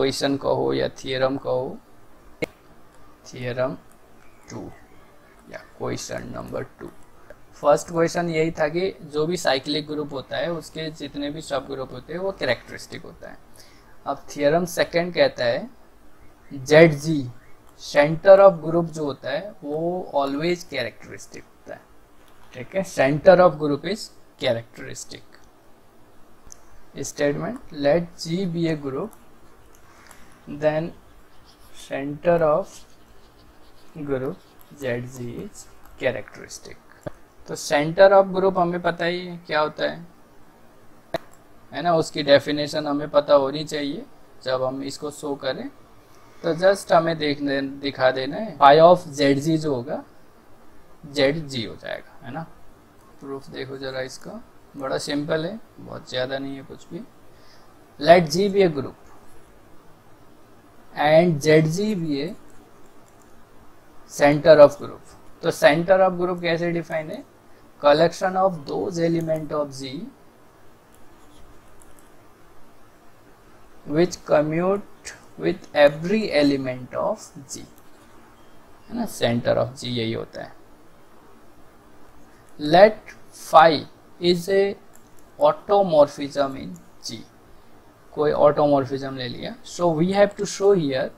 Question कहो या theorem कहो, थियरम 2 या क्वेश्चन नंबर 2। फर्स्ट क्वेश्चन यही था कि जो भी साइक्लिक ग्रुप होता है उसके जितने भी सब ग्रुप होते हैं वो कैरेक्टरिस्टिक होता है। अब थियरम सेकंड कहता है ZG सेंटर ऑफ ग्रुप जो होता है वो ऑलवेज कैरेक्टरिस्टिक होता है। ठीक है, centre of group is characteristic. Statement let G be a group then centre of group ZG is characteristic. तो सेंटर ऑफ ग्रुप हमें पता ही है क्या होता है ना, उसकी डेफिनेशन हमें पता होनी चाहिए जब हम इसको शो करें। तो जस्ट हमें दिखा देना है फाई ऑफ ZG जो होगा ZG हो जाएगा, है ना। प्रूफ देखो जरा इसका, बड़ा सिंपल है, बहुत ज्यादा नहीं है कुछ भी। Let G be a group and ZG be a centre of group. तो सेंटर ऑफ ग्रुप कैसे डिफाइन है, collection of those element of G which commute with every element of G, है ना, सेंटर ऑफ G यही होता है। Let phi is a automorphism in G, कोई automorphism ले लिया। So we have to show here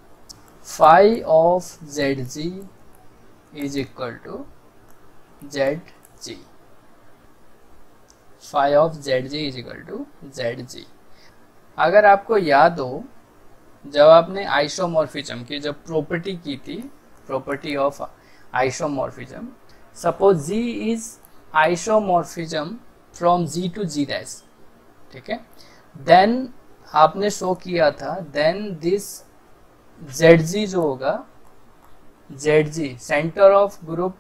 phi of ZG is equal to ZG, phi of ZG is equal to ZG। अगर आपको याद हो जब आपने आइसोमॉर्फिज्म की जब प्रॉपर्टी की थी, property of isomorphism, suppose G is isomorphism from G to G dash, ठीक है, देन आपने शो किया था देन दिस ZG जो होगा, ZG सेंटर ऑफ ग्रुप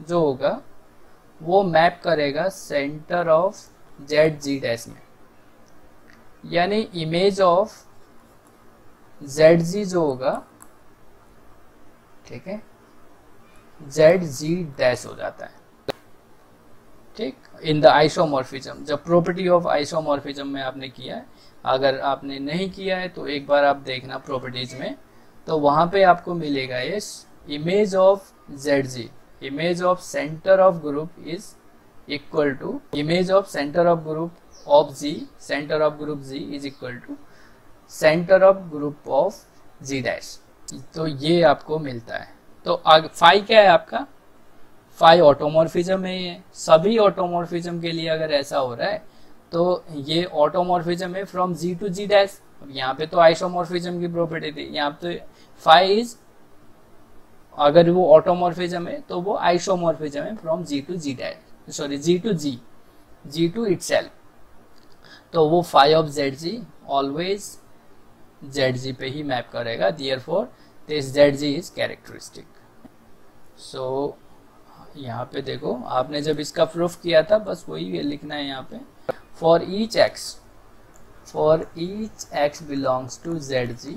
जो होगा वो मैप करेगा सेंटर ऑफ ZG डैश में, यानी इमेज ऑफ ZG जो होगा, ठीक है, ZG डैश हो जाता है। ठीक, इन द आइसोमॉर्फिज्म, जब प्रॉपर्टी ऑफ आइसोमॉर्फिज्म में आपने किया है, अगर आपने नहीं किया है तो एक बार आप देखना प्रॉपर्टीज में, तो वहां पे आपको मिलेगा ये image of ZG, image of centre of group is equal to image of centre of group of G, centre of group G is equal to centre of group of G dash. तो ये आपको मिलता है। तो phi क्या है आपका, phi automorphism है। ये सभी ऑटोमॉर्फिज्म के लिए अगर ऐसा हो रहा है तो ये ऑटोमॉर्फिज्म है from G to G dash. यहाँ पे तो आइसोमॉर्फिज्म की प्रॉपर्टी थी, यहाँ पे फाई इज, अगर वो ऑटोमॉर्फिज्म है तो वो आइसोमॉर्फिज्म है from G to G dash, sorry G to G, G to itself. तो वो phi of ZG always ZG पे ही मैप करेगा, therefore this ZG is characteristic. So यहाँ पे देखो आपने जब इसका प्रूफ किया था बस वही लिखना है यहाँ पे, for each x belongs to ZG,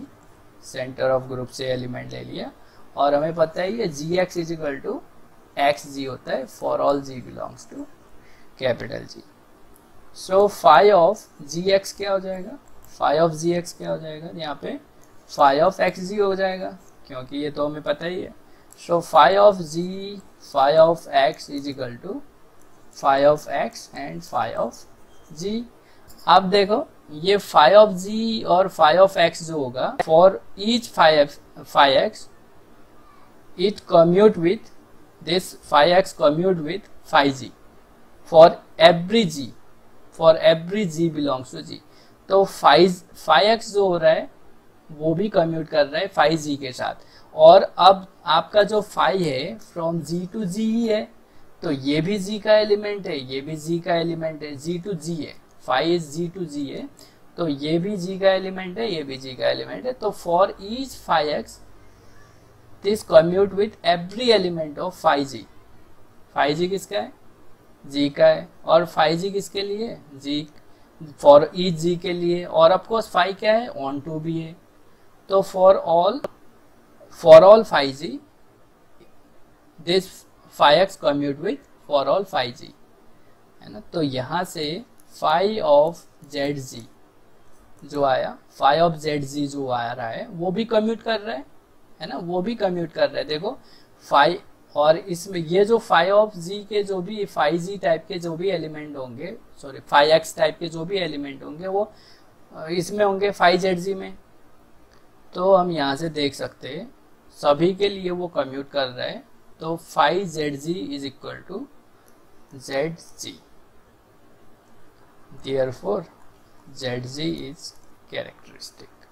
centre of group से एलिमेंट ले लिया, और हमें पता है ये Gx is equal to XG होता है for all G belongs to capital G। So phi of Gx क्या हो जाएगा, फाई ऑफ Gx क्या हो जाएगा, यहाँ पे फाई ऑफ XG हो जाएगा क्योंकि ये तो हमें पता ही है। So phi of G, phi of X is equal to phi of X and phi of G। अब देखो ये फाई ऑफ G और फाई ऑफ X जो होगा, for each phi X it commute with this phi X commute with phi G for every G, for every G belongs to G। तो phi X जो हो रहा है वो भी कम्यूट कर रहा है फाई G के साथ, और अब आपका जो फाई है फ्रॉम G टू G ही है, तो ये भी G का एलिमेंट है, ये भी G का एलिमेंट है, G टू G है, phi is G to G है, तो ये भी G का एलिमेंट है, ये भी G का एलिमेंट है। तो for each phi X this commute with every element of phi G। Phi G किसका है, G का है, और फाई G किसके लिए, G फॉर ईच G के लिए, और ऑफकोर्स फाई क्या है, ऑन टू भी है। तो for all phi G this phi X commute with for all phi G, है ना। तो यहाँ से फाई ऑफ ZG जो आया फाई ऑफ जेड जी जो आ रहा है वो भी कम्यूट कर रहा है ना, वो भी कम्यूट कर रहा है। देखो फाई, और इसमें ये जो फाई ऑफ जी के जो भी फाई जी टाइप के जो भी एलिमेंट होंगे, सॉरी फाई एक्स टाइप के जो भी एलिमेंट होंगे वो इसमें होंगे फाई जेड जी में। तो हम यहाँ से देख सकते हैं सभी के लिए वो कम्यूट कर रहा है। तो phi Z G is equal to Z G, therefore zg is characteristic,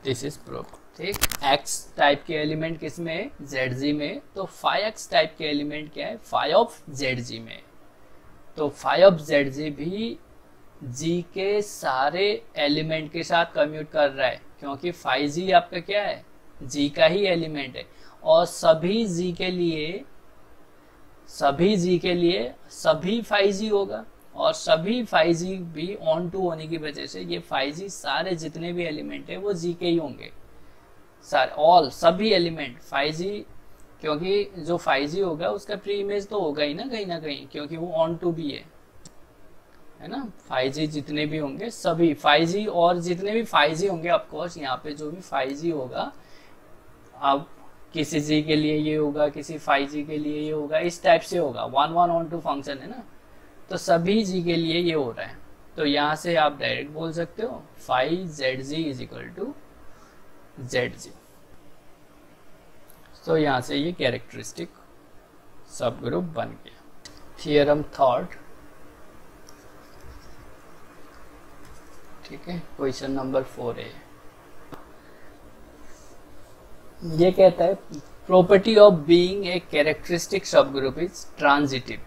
this is proof। ठीक, x टाइप के एलिमेंट किस में है, zg में। तो फाई x टाइप के एलिमेंट क्या है, फाई ऑफ zg में। तो फाई ऑफ zg भी g के सारे एलिमेंट के साथ कम्यूट कर रहा है, क्योंकि फाई जी आपका क्या है, g का ही एलिमेंट है। और सभी g के लिए सभी फाई जी होगा, और सभी फाई जी भी ऑन टू होने की वजह से ये फाई जी सारे जितने भी एलिमेंट है वो जी के ही होंगे, सारे सभी एलिमेंट फाई जी, क्योंकि जो फाई जी होगा उसका प्री इमेज तो होगा ही ना कहीं, क्योंकि वो ऑन टू भी है ना। फाई जी जितने भी होंगे सभी फाई जी, और जितने भी फाई जी होंगे ऑफकोर्स यहाँ पे जो भी फाई जी होगा, अब किसी जी के लिए ये होगा, किसी फाई जी के लिए ये होगा, इस टाइप से होगा, 1 1 ऑन टू फंक्शन है ना। तो सभी जी के लिए ये हो रहा है। तो यहाँ से आप डायरेक्ट बोल सकते हो phi Z G is equal to Z G. तो यहाँ से ये कैरेक्टरिस्टिक सब ग्रुप बन गया। थियरम थर्ड, ठीक है, क्वेश्चन नंबर 4 है। ये कहता है property of being a characteristic subgroup is transitive.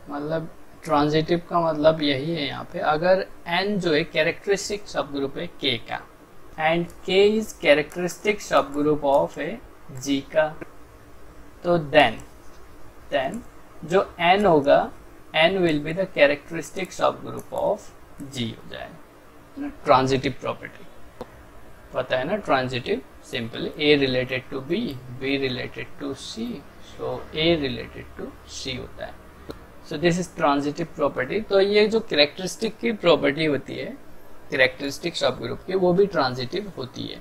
मतलब ट्रांजिटिव का मतलब यही है यहाँ पे, अगर n जो है कैरेक्टरिस्टिक सब ग्रुप है k का, and k is characteristic subgroup of है g का, तो देन जो n होगा, n will be the characteristic subgroup of g हो जाएगा। ट्रांजिटिव प्रॉपर्टी पता है ना, transitive simple a related to b, b related to c, so a related to c होता है। So this is transitive property. तो ये जो कैरेक्टरिस्टिक की प्रॉपर्टी होती है कैरेक्टरिस्टिक सब ग्रुप की, वो भी ट्रांजिटिव होती है,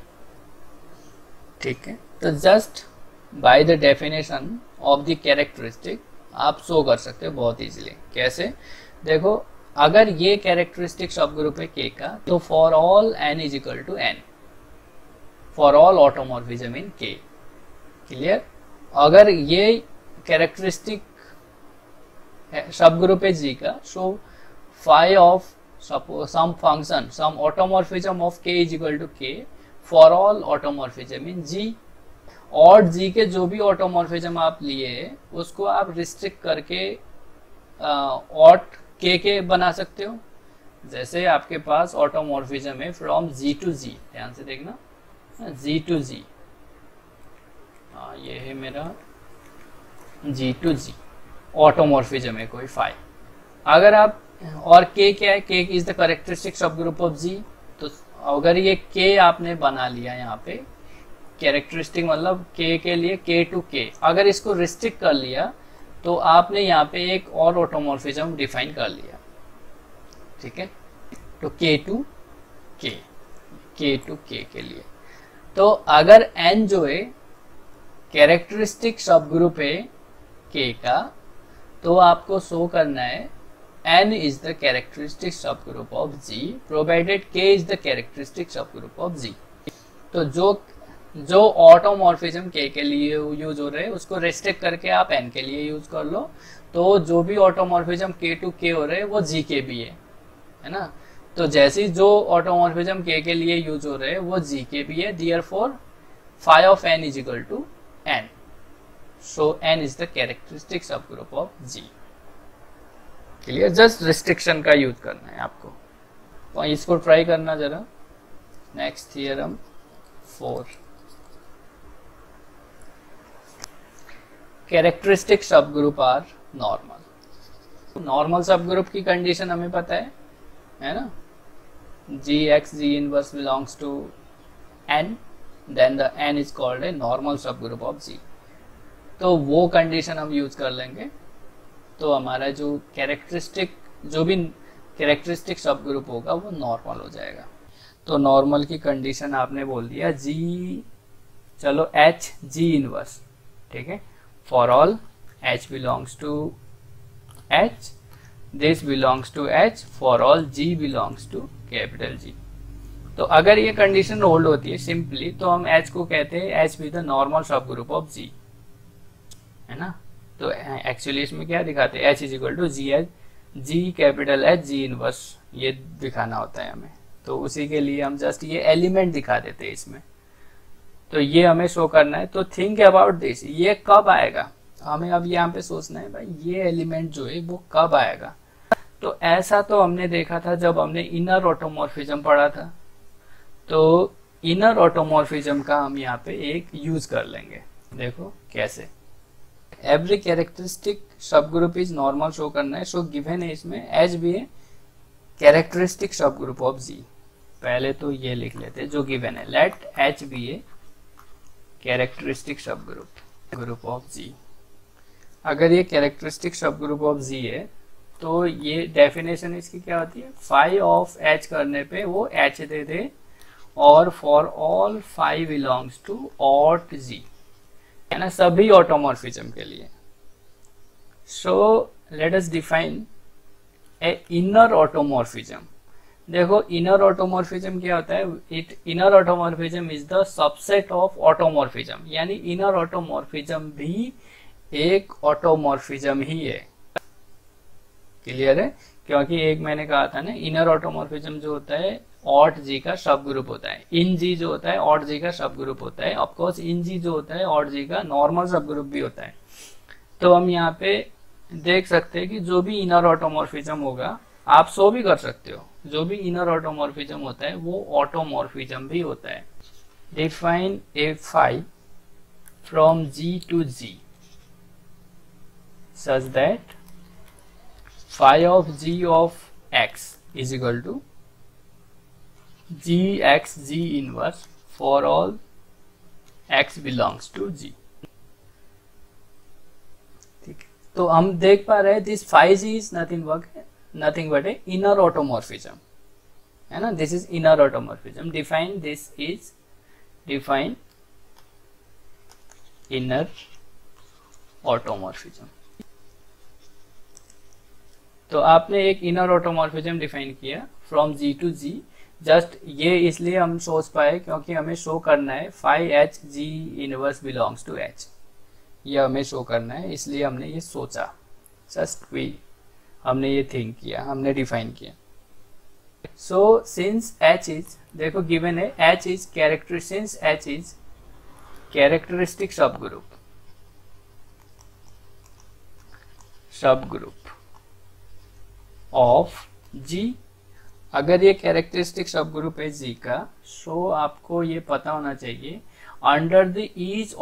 ठीक है। तो just by the definition of the characteristic आप शो कर सकते हो बहुत इजीली। कैसे, देखो अगर ये कैरेक्टरिस्टिक सब ग्रुप है k का, तो for all n is equal to n, for all automorphism in k, clear. अगर ये कैरेक्टरिस्टिक सब ग्रुप है g का, so phi of some function some automorphism of k is equal to k for all automorphism in g। और g के जो भी automorphism आप लिए उसको आप रिस्ट्रिक्ट करके ऑट k के बना सकते हो। जैसे आपके पास ऑटोमॉर्फिज्म है फ्रॉम g टू g, ध्यान से देखना, g टू g, ये है मेरा g टू g ऑटोमॉर्फिज्म है कोई फाई। अगर आप, और k क्या है, k is the characteristic subgroup of g। तो अगर ये k आपने बना लिया यहाँ पे कैरेक्टरिस्टिक, मतलब k के लिए k टू k, अगर इसको रिस्ट्रिक्ट कर लिया तो आपने यहाँ पे एक और ऑटोमॉर्फिज्म डिफाइन कर लिया, ठीक है। तो k टू k के लिए, तो अगर n जो है कैरेक्टरिस्टिक सब ग्रुप है k का, तो आपको शो करना है n is the characteristic subgroup of g provided k is the characteristic subgroup of g। तो जो ऑटोमॉर्फिज्म k के लिए यूज हो रहे हैं उसको रेस्ट्रिक्ट करके आप n के लिए यूज कर लो। तो जो भी ऑटोमॉर्फिज्म k टू k हो रहे हैं वो g के भी है ना। तो जैसे जो ऑटोमॉर्फिज्म k के लिए यूज हो रहे हैं वो g के भी है, therefore phi of n is equal to n, so n is the characteristic subgroup of g। Clear, just restriction का यूज करना है आपको, तो इसको ट्राई करना जरा। Next theorem 4, characteristic subgroup are normal. Normal subgroup की condition हमें पता है ना, gx g inverse belongs to n, then the n is called a normal subgroup of g। तो वो कंडीशन हम यूज कर लेंगे। तो हमारा जो कैरेक्टरिस्टिक जो भी कैरेक्टरिस्टिक सब ग्रुप होगा वो नॉर्मल हो जाएगा। तो नॉर्मल की कंडीशन आपने बोल दिया जी, चलो एच जी इनवर्स, ठीक है, for all H belongs to H, this belongs to H, for all G belongs to capital G. तो अगर ये कंडीशन होल्ड होती है सिंपली, तो हम एच को कहते हैं H with the normal subgroup of G, है ना। तो एक्चुअली इसमें क्या दिखाते हैं, H is equal to G H, G capital H G inverse, ये दिखाना होता है हमें। तो उसी के लिए हम जस्ट ये एलिमेंट दिखा देते हैं इसमें, तो ये हमें शो करना है। तो थिंक अबाउट दिस, ये कब आएगा, हमें अब यहाँ पे सोचना है भाई ये एलिमेंट जो है वो कब आएगा। तो ऐसा तो हमने देखा था जब हमने इनर ऑटोमॉर्फिज्म पढ़ा था। तो इनर ऑटोमॉर्फिज्म का हम यहाँ पे एक यूज कर लेंगे, देखो कैसे। Every characteristic subgroup is normal show करना है, सो गिवन है इसमें H be a characteristic subgroup of G. पहले तो ये लिख लेते हैं जो गिवन है, let H be a characteristic subgroup of G. अगर ये characteristic subgroup of G है तो ये डेफिनेशन इसकी क्या होती है, फाई ऑफ एच करने पे वो एच दे दे, और for all phi belongs to aut G, है ना, सभी ऑटोमॉर्फिज्म के लिए। So let us define a inner automorphism. देखो इनर ऑटोमॉर्फिज्म क्या होता है, it inner automorphism is the subset of automorphism, यानी इनर ऑटोमॉर्फिज्म भी एक ऑटोमॉर्फिज्म ही है। क्लियर है, क्योंकि एक मैंने कहा था ना, इनर ऑटोमॉर्फिज्म जो होता है ऑट जी का सब ग्रुप होता है, इन जी जो होता है ऑट जी का सब ग्रुप होता है, ऑफकोर्स इन जी जो होता है ऑट जी का नॉर्मल सब ग्रुप भी होता है। तो हम यहाँ पे देख सकते हैं कि जो भी इनर ऑटोमॉर्फिज्म होगा, आप सो भी कर सकते हो, जो भी इनर ऑटोमॉर्फिज्म होता है वो ऑटोमॉर्फिज्म भी होता है। Define a phi from G to G such that phi of g of x is equal to gx g inverse for all x belongs to g। ठीक है, तो हम देख पा रहे हैं this phi g is nothing but a inner automorphism, है ना, this is inner automorphism। define inner automorphism। तो आपने एक इनर ऑटोमॉर्फिज्म डिफाइन किया from G to G, just ये इसलिए हम सोच पाए क्योंकि हमें शो करना है phi H G inverse belongs to H, ये हमें शो करना है, इसलिए हमने ये सोचा, जस्ट वी हमने ये थिंक किया, हमने डिफाइन किया। सो सिंस एच इज, देखो गिवन है H is characteristic subgroup of G. अगर ये कैरेक्टरिस्टिक सब ग्रुप है जी का, सो आपको ये पता होना चाहिए under the each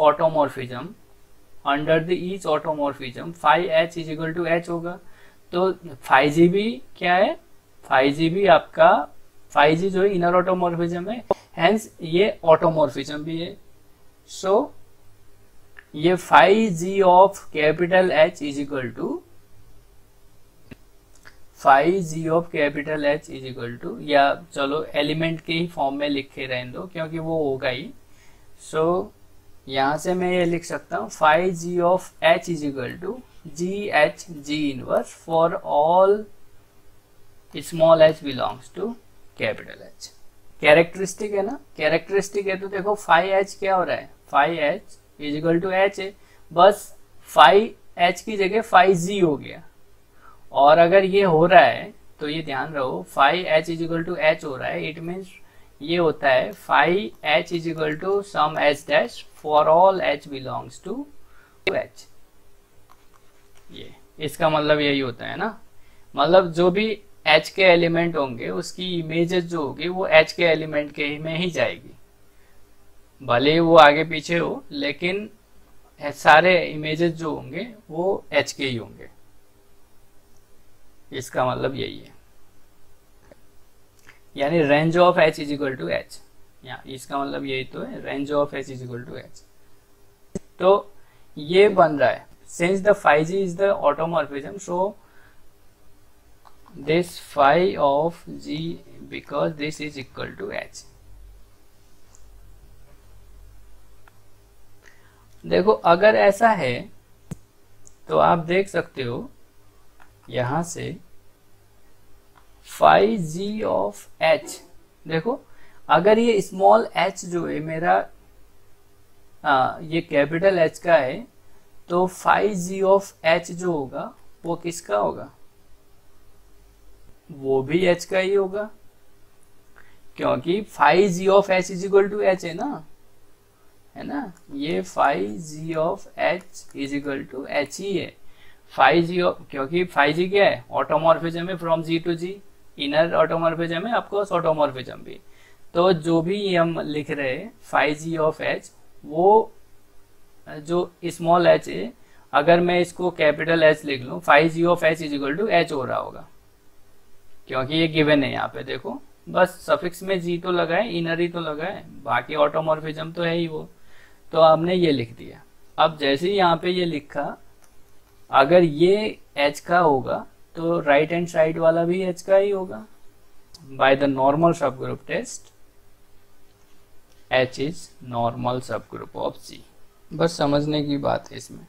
automorphism phi H is equal to H होगा। तो फाई जी भी क्या है, फाई जी भी आपका, फाई जी जो है इनर ऑटोमॉर्फिज्म है, हेंस ये ऑटोमॉर्फिज्म भी है। सो ये phi G of capital H is equal to phi G of capital H is equal to, या चलो एलिमेंट के ही फॉर्म में लिखे रहने दो क्योंकि वो होगा ही। सो यहां से मैं ये लिख सकता हूँ phi G of H is equal to G H G inverse for all small H belongs to capital H. Characteristic है ना, कैरेक्टरिस्टिक है तो देखो फाई एच क्या हो रहा है, phi H is equal to H है, बस फाई एच की जगह फाई जी हो गया। और अगर ये हो रहा है तो ये ध्यान रहो, phi H is equal to H हो रहा है, इट मीन्स ये होता है phi H is equal to some H dash for all H belongs to H. ये इसका मतलब यही होता है ना, मतलब जो भी एच के एलिमेंट होंगे उसकी इमेजेस जो होगी वो एच के एलिमेंट के में ही जाएगी, भले वो आगे पीछे हो, लेकिन सारे इमेजेस जो होंगे वो एच के ही होंगे। इसका मतलब यही है, यानी range of H is equal to H, या इसका मतलब यही तो है, range of H is equal to H. तो ये बन रहा है since the phi G is the automorphism, so this phi of G because this is equal to H। देखो अगर ऐसा है तो आप देख सकते हो यहां से phi G of H, देखो अगर ये स्मॉल h जो है मेरा ये कैपिटल H का है तो phi G of H जो होगा वो किसका होगा, वो भी H का ही होगा, क्योंकि phi G of H is equal to H है ना, ये phi G of H is equal to H ही है। phi G of, क्योंकि phi G क्या है, ऑटोमॉर्फिज्म है from G to G, inner automorphism है, ऑफकोर्स ऑटोमॉर्फिज्म भी। तो जो भी हम लिख रहे हैं phi G of H, वो जो स्मॉल h है, अगर मैं इसको कैपिटल H लिख लूं, phi G of H is equal to H हो रहा होगा, क्योंकि ये गिवन है यहाँ पे। देखो बस सफिक्स में G तो लगा है, इनर ही तो लगा है, बाकी ऑटोमॉर्फिज्म तो है ही वो, तो हमने ये लिख दिया। अब जैसे ही यहाँ पे ये लिखा, अगर ये H का होगा तो राइट हैंड साइड वाला भी H का ही होगा। By the normal subgroup test H is normal subgroup of G। बस समझने की बात है इसमें।